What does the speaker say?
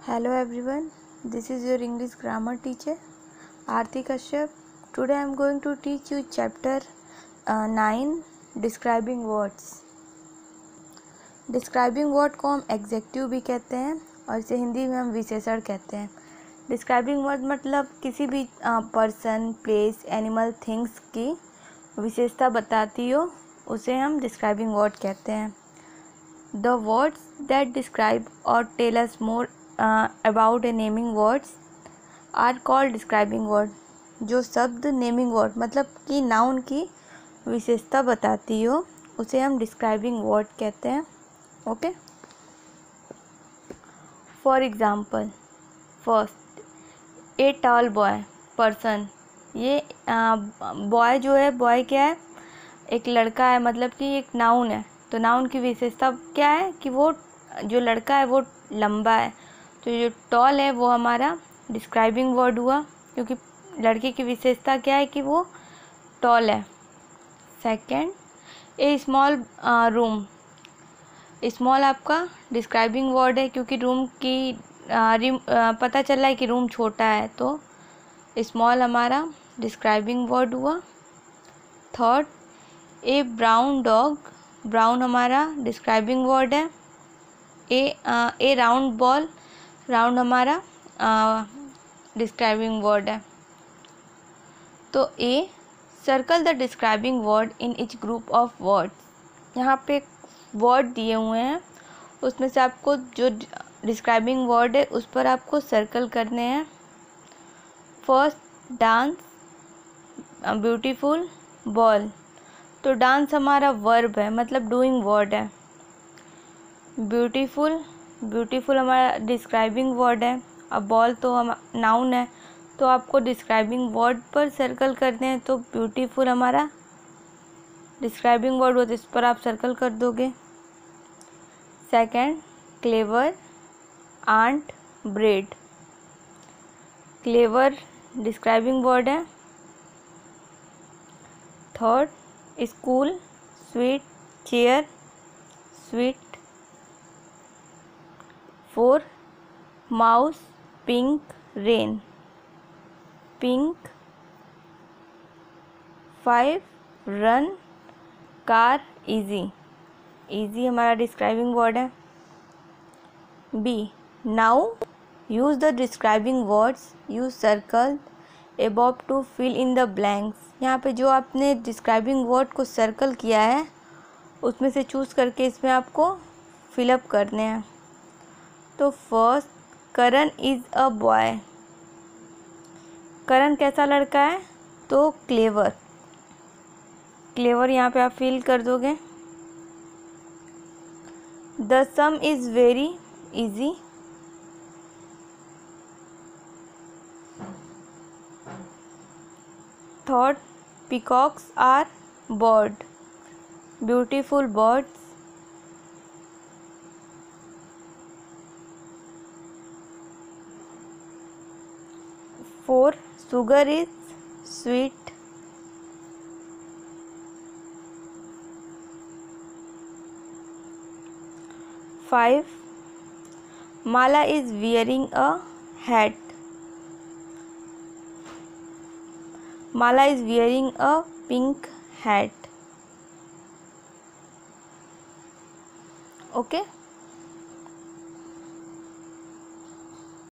Hello everyone, this is your English grammar teacher Aarti Kashyap. Today I am going to teach you chapter 9 describing words. Describing word को हम executive भी कहते हैं और इसे हिंदी में हम विशेषण कहते हैं. डिस्क्राइबिंग वर्ड मतलब किसी भी पर्सन, प्लेस, एनिमल, थिंग्स की विशेषता बताती हो उसे हम डिस्क्राइबिंग वर्ड कहते हैं. The words that describe or tell us more about a naming words are called describing word. जो शब्द नेमिंग वर्ड मतलब कि नाउन की विशेषता बताती हो उसे हम डिस्क्राइबिंग वर्ड कहते हैं. Okay. For example, first, a tall boy, person. ये बॉय जो है, बॉय क्या है? एक लड़का है, मतलब कि एक नाउन है. तो नाउन की विशेषता क्या है कि वो जो लड़का है वो लंबा है. तो जो टॉल है वो हमारा डिस्क्राइबिंग वर्ड हुआ, क्योंकि लड़के की विशेषता क्या है कि वो टॉल है. सेकंड, ए स्मॉल रूम. स्मॉल आपका डिस्क्राइबिंग वर्ड है, क्योंकि रूम की पता चल रहा है कि रूम छोटा है, तो स्मॉल हमारा डिस्क्राइबिंग वर्ड हुआ. थर्ड, ए ब्राउन डॉग. ब्राउन हमारा डिस्क्राइबिंग वर्ड है. ए राउंड बॉल, राउंड हमारा डिस्क्राइबिंग वर्ड है. तो a circle the describing word in each group of words. यहाँ पे वर्ड दिए हुए हैं, उसमें से आपको जो डिस्क्राइबिंग वर्ड है उस पर आपको सर्कल करने हैं. First, dance, beautiful, ball. तो डांस हमारा वर्ब है, मतलब डूइंग वर्ड है. ब्यूटीफुल, ब्यूटीफुल हमारा डिस्क्राइबिंग वर्ड है. अब बॉल तो हम नाउन है, तो आपको डिस्क्राइबिंग वर्ड पर सर्कल करते हैं. तो ब्यूटीफुल हमारा डिस्क्राइबिंग वर्ड हो, तो इस पर आप सर्कल कर दोगे. Second, clever, ant, bread. Clever describing word है. Third, school, sweet, chair, sweet. Four, mouse, pink, rain, pink. Five, run, car, easy. Easy हमारा डिस्क्राइबिंग वर्ड है. B, now use the describing words, use circle above to fill in the blanks. यहाँ पे जो आपने describing word को circle किया है उसमें से चूज़ करके इसमें आपको फिलअप करने हैं. तो first, Karan is a boy. Karan कैसा लड़का है? तो क्लेवर. क्लेवर यहाँ पे आप फिल कर दोगे. The some is very easy. Third, peacocks are bird, beautiful birds. Four, sugar is sweet. Five, Mala is wearing a hat. Mala is wearing a pink hat. Okay.